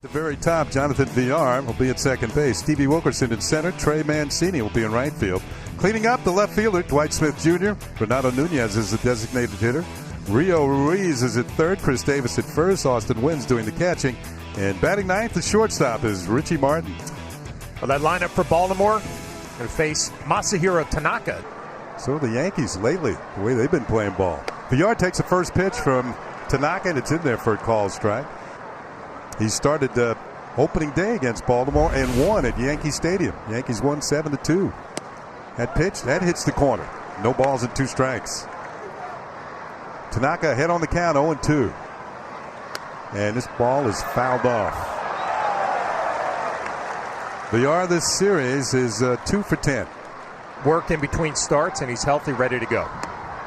At the very top, Jonathan VR will be at second base. Stevie Wilkerson in center. Trey Mancini will be in right field. Cleaning up, the left fielder, Dwight Smith Jr. Renato Nunez is the designated hitter. Rio Ruiz is at third. Chris Davis at first. Austin Wynn's doing the catching. And batting ninth, the shortstop is Richie Martin. Well, that lineup for Baltimore going to face Masahiro Tanaka. So the Yankees lately, the way they've been playing ball. VR takes the first pitch from Tanaka, and it's in there for a called strike. He started opening day against Baltimore and won at Yankee Stadium. Yankees won 7-2. That pitch, that hits the corner. No balls and 2 strikes. Tanaka ahead on the count, 0-2. And this ball is fouled off. VR this series is 2 for 10. Work in between starts, and he's healthy, ready to go.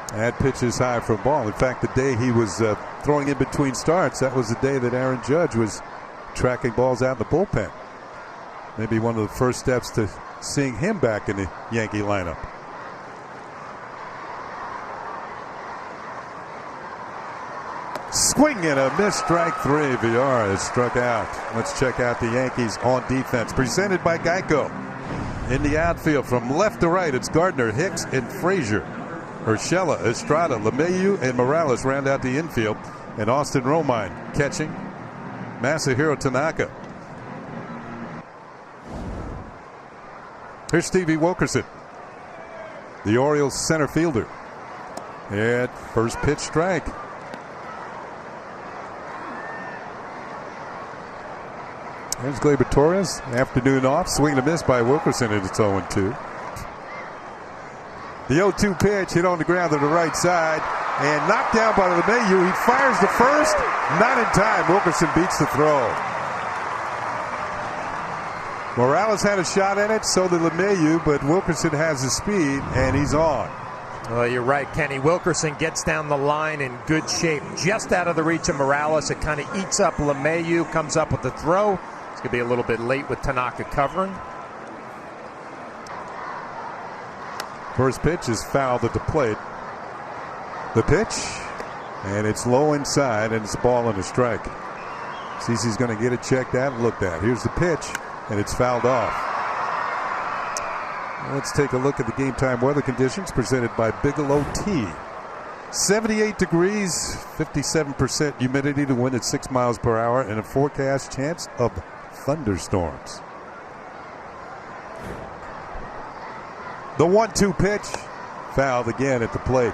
That pitch is high for a ball. In fact, the day he was throwing in between starts, that was the day that Aaron Judge was tracking balls out in the bullpen. Maybe one of the first steps to seeing him back in the Yankee lineup. Swing and a miss, strike 3. VR is struck out. Let's check out the Yankees on defense. Presented by Geico. In the outfield from left to right, it's Gardner, Hicks, and Frazier. Urshela, Estrada, LeMahieu, and Morales round out the infield. And Austin Romine catching Masahiro Tanaka. Here's Stevie Wilkerson, the Orioles center fielder. And first pitch strike. There's Gleyber Torres. Afternoon off. Swing and a miss by Wilkerson, and it's 0-2. The 0-2 pitch hit on the ground to the right side and knocked down by LeMahieu. He fires the first. Not in time. Wilkerson beats the throw. Morales had a shot at it, so did LeMahieu, but Wilkerson has the speed, and he's on. Well, you're right, Kenny. Wilkerson gets down the line in good shape, just out of the reach of Morales. It kind of eats up LeMahieu, comes up with the throw. It's going to be a little bit late with Tanaka covering. First pitch is fouled at the plate. The pitch, and it's low inside, and it's a ball and a strike. CeCe's going to get it checked out and looked at. Here's the pitch, and it's fouled off. Let's take a look at the game time weather conditions presented by Bigelow Tea. 78 degrees, 57% humidity, the wind at 6 miles per hour, and a forecast chance of thunderstorms. The 1-2 pitch, fouled again at the plate.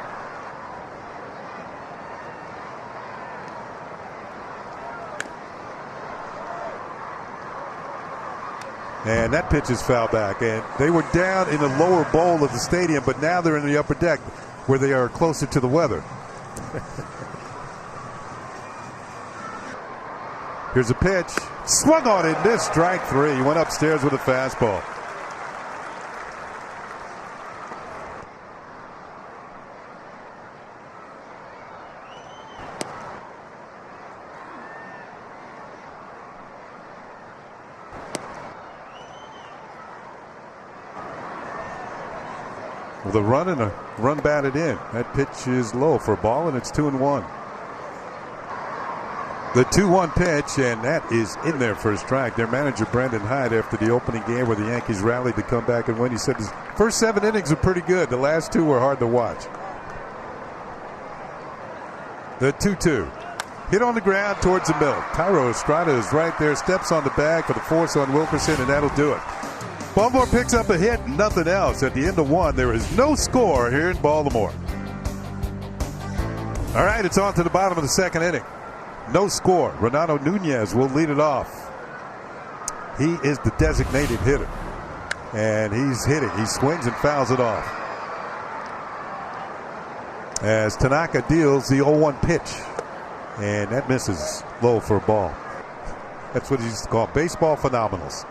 And that pitch is fouled back. And they were down in the lower bowl of the stadium, but now they're in the upper deck where they are closer to the weather. Here's a pitch. Swung on it, missed, strike 3. He went upstairs with a fastball. With a run and a run batted in. That pitch is low for a ball, and it's 2-1. The 2-1 pitch, and that is in there for a strike. Their manager, Brandon Hyde, after the opening game where the Yankees rallied to come back and win, he said his first 7 innings were pretty good. The last 2 were hard to watch. The 2-2. Hit on the ground towards the middle. Thairo Estrada is right there, steps on the bag for the force on Wilkerson, and that'll do it. Baltimore picks up a hit, nothing else. At the end of 1, there is no score here in Baltimore. All right, it's on to the bottom of the 2nd inning. No score. Renato Nunez will lead it off. He is the designated hitter. And he's hitting. He swings and fouls it off. As Tanaka deals the 0-1 pitch. And that misses low for a ball. That's what he used to call baseball phenomenals.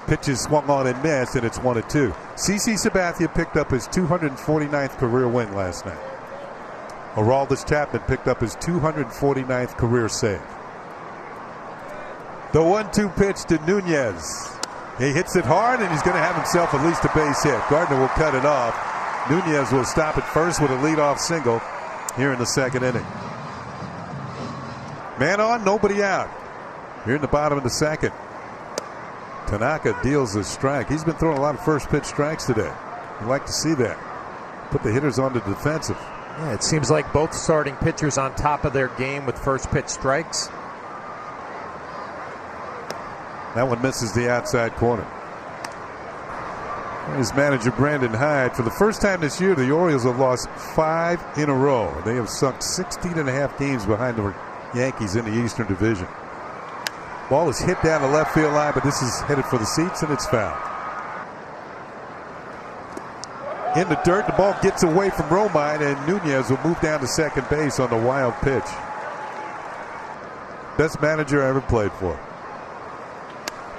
Pitches swung on and missed, and it's 1-2. CC Sabathia picked up his 249th career win last night. Aroldis Chapman picked up his 249th career save. The 1-2 pitch to Nunez. He hits it hard, and he's going to have himself at least a base hit. Gardner will cut it off. Nunez will stop it first with a leadoff single here in the 2nd inning. Man on, nobody out. Here in the bottom of the second. Tanaka deals a strike. He's been throwing a lot of first pitch strikes today. You'd like to see that. Put the hitters on the defensive. Yeah, it seems like both starting pitchers on top of their game with first pitch strikes. That one misses the outside corner. His manager Brandon Hyde. For the first time this year, the Orioles have lost 5 in a row. They have sunk 16.5 games behind the Yankees in the Eastern Division. Ball is hit down the left field line, but this is headed for the seats, and it's foul. In the dirt, the ball gets away from Romine, and Nunez will move down to second base on the wild pitch. Best manager I ever played for.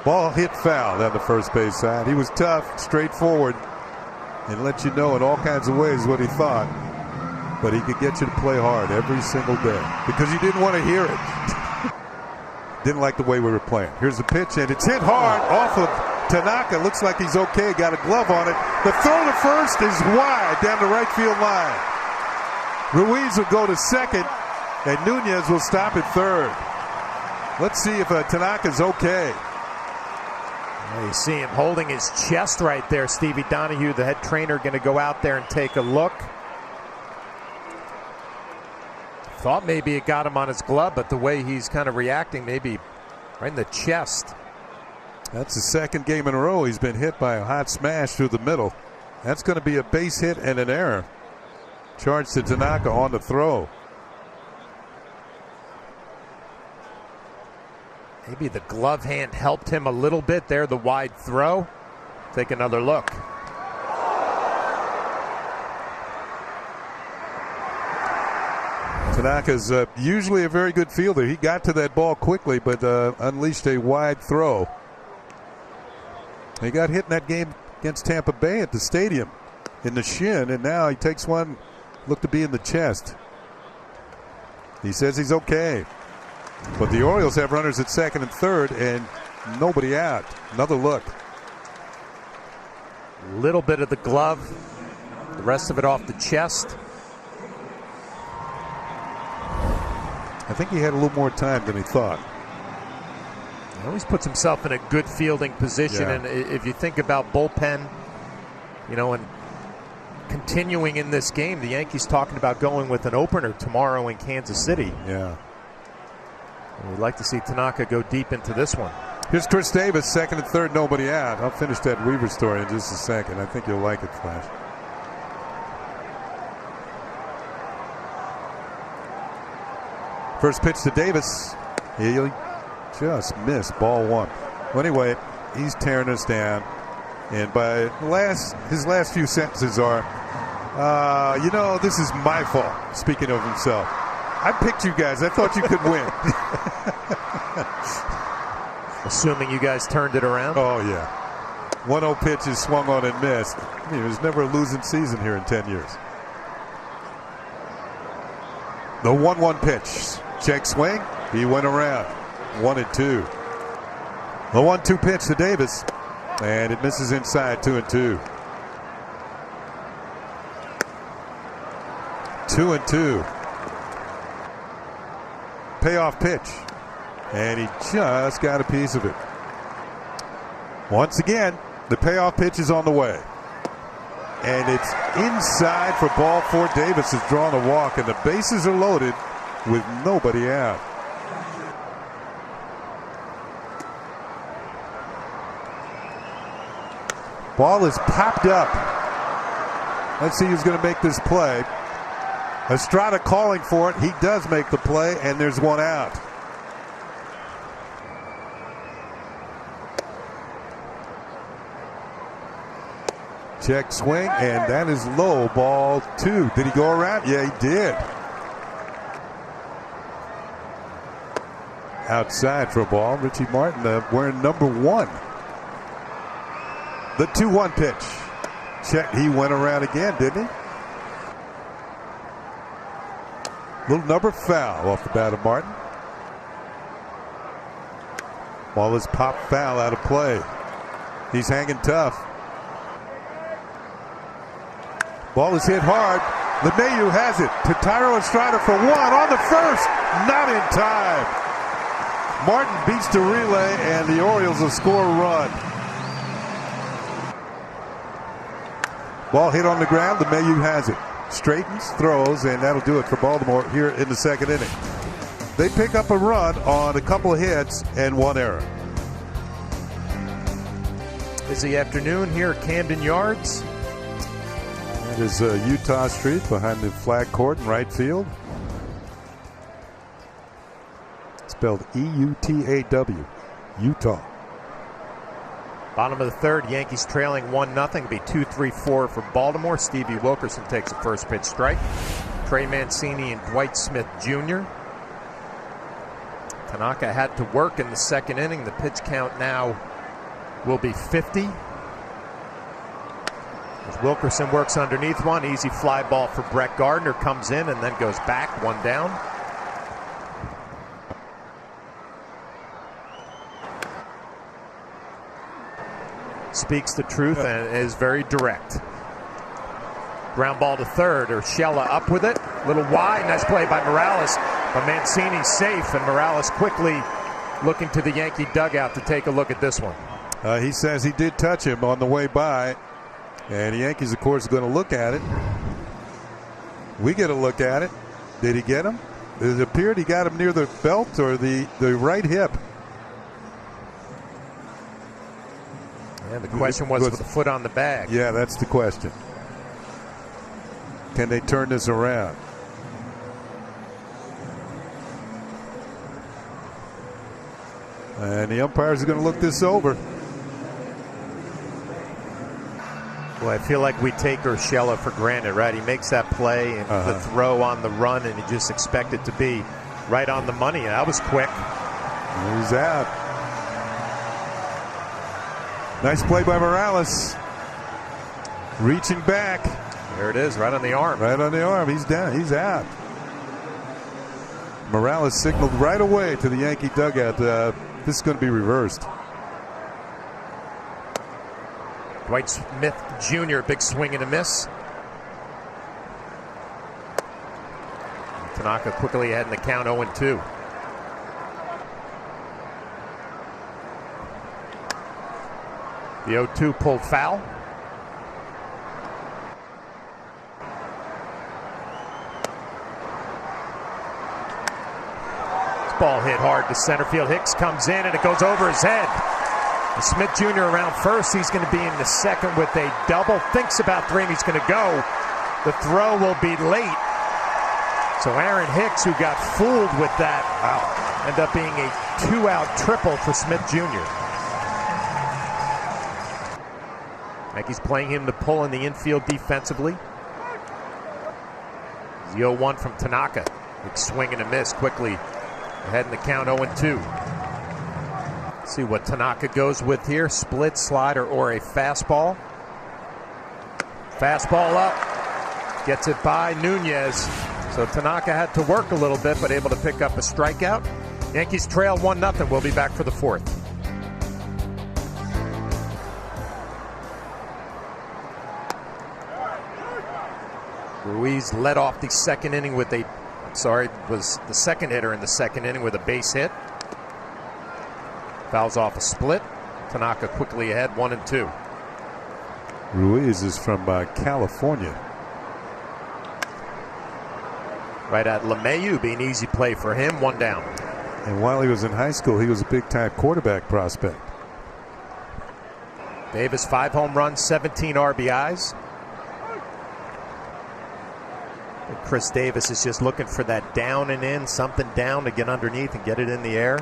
Ball hit foul down the first base side. He was tough, straightforward, and let you know in all kinds of ways what he thought. But he could get you to play hard every single day because you didn't want to hear it. Didn't like the way we were playing. Here's the pitch, and it's hit hard off of Tanaka. Looks like he's okay. Got a glove on it. The throw to first is wide down the right field line. Ruiz will go to second, and Nunez will stop at third. Let's see if Tanaka's okay. You see him holding his chest right there. Stevie Donahue, the head trainer, going to go out there and take a look. Thought maybe it got him on his glove, but the way he's kind of reacting, maybe right in the chest. That's the second game in a row he's been hit by a hot smash through the middle. That's going to be a base hit and an error. Charge to Tanaka on the throw. Maybe the glove hand helped him a little bit there, the wide throw. Take another look. Tanaka's usually a very good fielder. He got to that ball quickly, but unleashed a wide throw. He got hit in that game against Tampa Bay at the stadium in the shin, and now he takes one, looked to be in the chest. He says he's okay. But the Orioles have runners at second and third, and nobody out. Another look. Little bit of the glove, the rest of it off the chest. I think he had a little more time than he thought. He always puts himself in a good fielding position, Yeah. and if you think about bullpen, you know, and continuing in this game, the Yankees talking about going with an opener tomorrow in Kansas City. Yeah. We'd like to see Tanaka go deep into this one. Here's Chris Davis, second and third, nobody out. I'll finish that Weaver story in just a second. I think you'll like it, Flash. First pitch to Davis. He just missed ball one. Well, anyway, he's tearing us down. And by his last few sentences are, you know, this is my fault, speaking of himself. I picked you guys. I thought you could win. Assuming you guys turned it around? Oh, yeah. 1-0 pitch is swung on and missed. I mean, there's never a losing season here in 10 years. The 1-1 pitch. Check swing. He went around. 1-2. The 1-2 pitch to Davis. And it misses inside. 2-2. 2-2. Payoff pitch. And he just got a piece of it. Once again, the payoff pitch is on the way. And it's inside for ball four. Davis has drawn a walk, and the bases are loaded with nobody out. Ball is popped up. Let's see who's going to make this play. Estrada calling for it. He does make the play, and there's one out. Check swing, and that is low. Ball two. Did he go around? Yeah, he did. Outside for a ball. Richie Martin wearing number 1. The 2-1 pitch. Check. He went around again, didn't he? Little number foul off the bat of Martin. Ball is popped foul out of play. He's hanging tough. Ball is hit hard. LeMahieu has it to Thairo Estrada for one on the first. Not in time. Martin beats the relay, and the Orioles will score a run. Ball hit on the ground. LeMahieu has it. Straightens, throws, and that'll do it for Baltimore here in the second inning. They pick up a run on a couple of hits and one error. Busy afternoon here at Camden Yards. That is Utah Street behind the flag court in right field. Spelled E-U-T-A-W, Utah. Bottom of the third, Yankees trailing 1-0. It'll be 2-3-4 for Baltimore. Stevie Wilkerson takes a first pitch strike. Trey Mancini and Dwight Smith Jr. Tanaka had to work in the second inning. The pitch count now will be 50. As Wilkerson works underneath one, easy fly ball for Brett Gardner, comes in and then goes back, one down. Speaks the truth and is very direct. Ground ball to third. Urshela up with it. Little wide. Nice play by Morales. But Mancini's safe, and Morales quickly looking to the Yankee dugout to take a look at this one. He says he did touch him on the way by. And the Yankees, of course, are going to look at it. We get a look at it. Did he get him? It appeared he got him near the belt or the right hip. And the question was with the foot on the bag. Yeah, that's the question. Can they turn this around? And the umpires are going to look this over. Well, I feel like we take Urshela for granted, right? He makes that play and the throw on the run, and you just expect it to be right on the money. That was quick. He's out. Nice play by Morales. Reaching back. There it is, right on the arm. Right on the arm. He's down. He's out. Morales signaled right away to the Yankee dugout. This is going to be reversed. Dwight Smith Jr., big swing and a miss. Tanaka quickly ahead in the count, 0-2. The 0-2 pulled foul. This ball hit hard to center field. Hicks comes in and it goes over his head. Smith Jr. around first. He's going to be in the second with a double. Thinks about three and he's going to go. The throw will be late. So Aaron Hicks, who got fooled with that, ended up being a 2-out triple for Smith Jr. Yankees playing him to pull in the infield defensively. The 0-1 from Tanaka. Big swing and a miss quickly ahead in the count, 0-2. Let's see what Tanaka goes with here. Split, slider, or a fastball. Fastball up. Gets it by Nunez. So Tanaka had to work a little bit, but able to pick up a strikeout. Yankees trail 1-0. We'll be back for the fourth. Ruiz led off the second inning with was the second hitter in the second inning with a base hit. Fouls off a split. Tanaka quickly ahead, 1-2. Ruiz is from California. Right at LeMahieu, being easy play for him, one down. And while he was in high school, he was a big-time quarterback prospect. Davis, 5 home runs, 17 RBIs. Chris Davis is just looking for that down and in, something down to get underneath and get it in the air.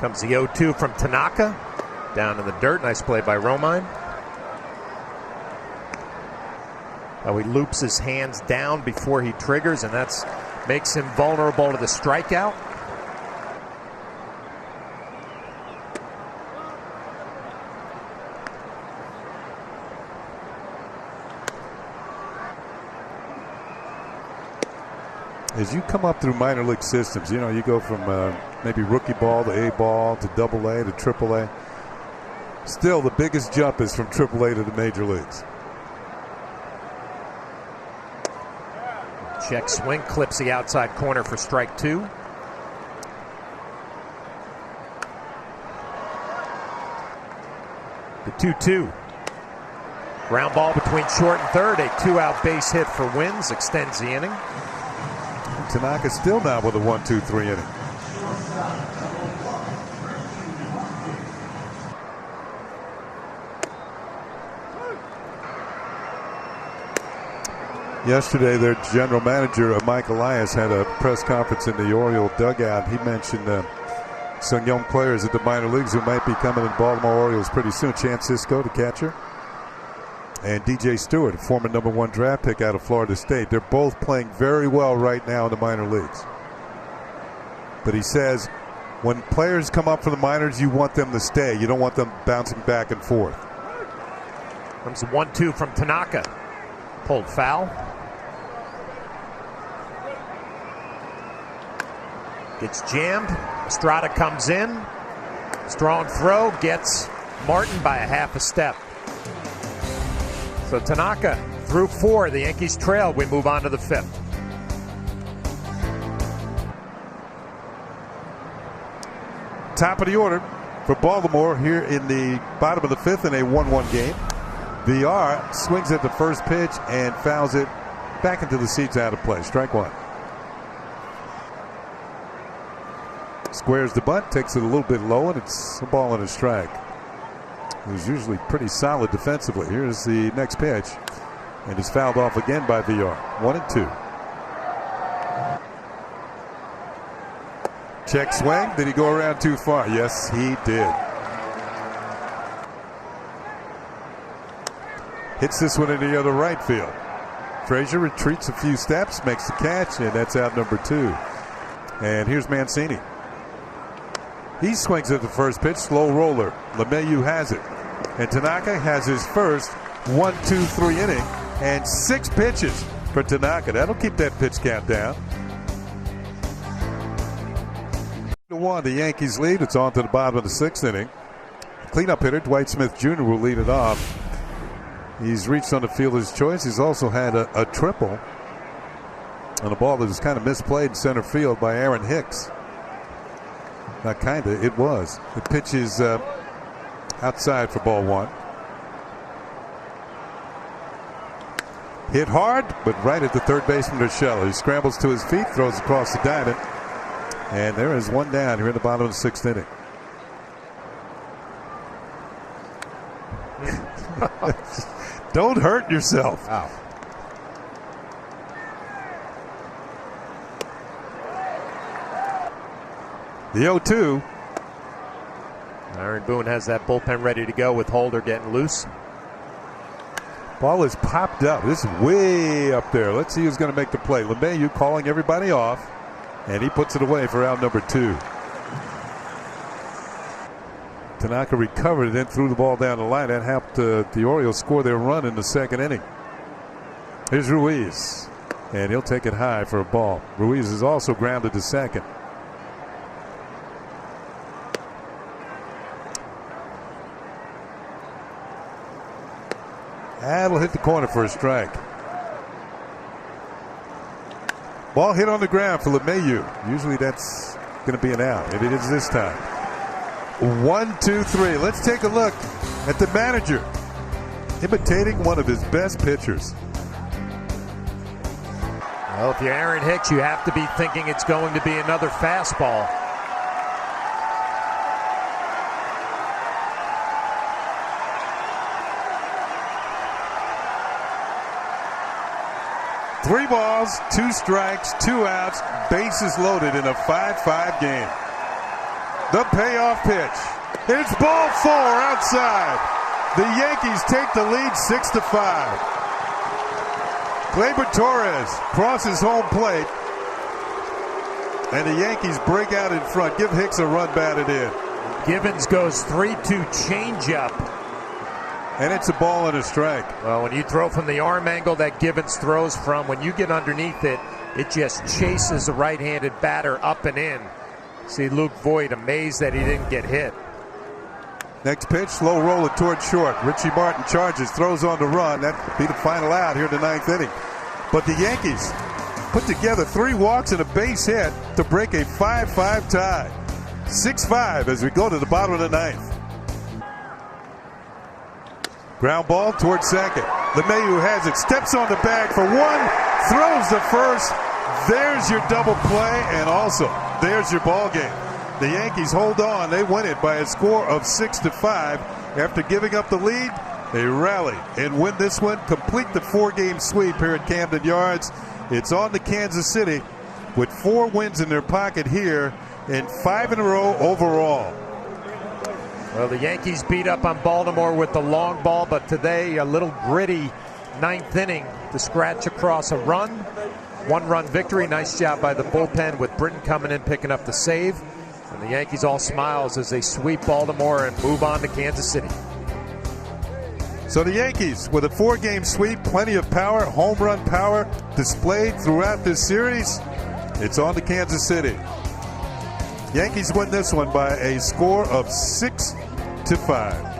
Comes the 0-2 from Tanaka. Down in the dirt. Nice play by Romine. He loops his hands down before he triggers, and that's makes him vulnerable to the strikeout. As you come up through minor league systems, you know, you go from maybe rookie ball to A ball to Double A to Triple A. Still, the biggest jump is from Triple A to the major leagues. Check swing, clips the outside corner for strike 2. The 2-2. Ground ball between short and third. A 2-out base hit for wins. Extends the inning. Tanaka still now with a 1-2-3 inning. Yesterday, their general manager, Mike Elias, had a press conference in the Oriole dugout. He mentioned some young players at the minor leagues who might be coming to the Baltimore Orioles pretty soon. Chance Cisco, the catcher, and DJ Stewart, a former #1 draft pick out of Florida State. They're both playing very well right now in the minor leagues. But he says when players come up from the minors, you want them to stay. You don't want them bouncing back and forth. Comes a 1-2 from Tanaka. Pulled foul. Gets jammed. Estrada comes in. Strong throw. Gets Martin by a half a step. So Tanaka through 4. The Yankees trail. We move on to the 5th. Top of the order for Baltimore here in the bottom of the 5th in a 1-1 game. VR swings at the first pitch and fouls it back into the seats, out of play. Strike 1. Squares the bunt, takes it a little bit low, and it's a ball and a strike. He was usually pretty solid defensively. Here's the next pitch, and he's fouled off again by VR. 1-2. Check swing. Did he go around too far? Yes, he did. Hits this one into the other right field. Frazier retreats a few steps, makes the catch, and that's out number 2. And here's Mancini. He swings at the first pitch, slow roller. LeMahieu has it. And Tanaka has his first 1-2-3 inning and 6 pitches for Tanaka. That'll keep that pitch count down. 1, the Yankees lead. It's on to the bottom of the 6th inning. Cleanup hitter Dwight Smith Jr. will lead it off. He's reached on the fielder's choice. He's also had a triple on a ball that was kind of misplayed in center field by Aaron Hicks. Not kind of, it was. The pitch is outside for ball 1. Hit hard, but right at the third baseman Urshela. He scrambles to his feet, throws across the diamond, and there is one down here in the bottom of the 6th inning. Don't hurt yourself. Wow. The 0-2. Aaron Boone has that bullpen ready to go with Holder getting loose. Ball is popped up. This is way up there. Let's see who's going to make the play. LeMahieu calling everybody off, and he puts it away for out number 2. Tanaka recovered and then threw the ball down the line. That helped the Orioles score their run in the 2nd inning. Here's Ruiz, and he'll take it high for a ball. Ruiz is also grounded to second. That'll hit the corner for a strike. Ball hit on the ground for LeMahieu. Usually that's going to be an out, and it is this time. 1-2-3. Let's take a look at the manager imitating one of his best pitchers. Well, if you're Aaron Hicks, you have to be thinking it's going to be another fastball. Three balls, 2 strikes, 2 outs, bases loaded in a 5-5 game. The payoff pitch. It's ball 4 outside. The Yankees take the lead 6-5. Gleyber Torres crosses home plate, and the Yankees break out in front. Give Hicks a run batted in. Givens goes 3-2 changeup. And it's a ball and a strike. Well, when you throw from the arm angle that Givens throws from, when you get underneath it, it just chases the right-handed batter up and in. See Luke Voigt amazed that he didn't get hit. Next pitch, slow roller toward short. Richie Martin charges, throws on the run. That'd be the final out here in the 9th inning. But the Yankees put together 3 walks and a base hit to break a 5-5 tie. 6-5 as we go to the bottom of the 9th. Ground ball towards second. LeMahieu has it, steps on the bag for one, throws the first. There's your double play, and also there's your ball game. The Yankees hold on. They win it by a score of 6-5. After giving up the lead, they rally and win this one, complete the 4-game sweep here at Camden Yards. It's on to Kansas City with 4 wins in their pocket here and 5 in a row overall. Well, the Yankees beat up on Baltimore with the long ball, but today a little gritty 9th inning to scratch across a run. 1-run victory. Nice job by the bullpen with Britton coming in, picking up the save. And the Yankees all smiles as they sweep Baltimore and move on to Kansas City. So the Yankees with a 4-game sweep, plenty of power, home run power displayed throughout this series. It's on to Kansas City. Yankees win this one by a score of 6-5.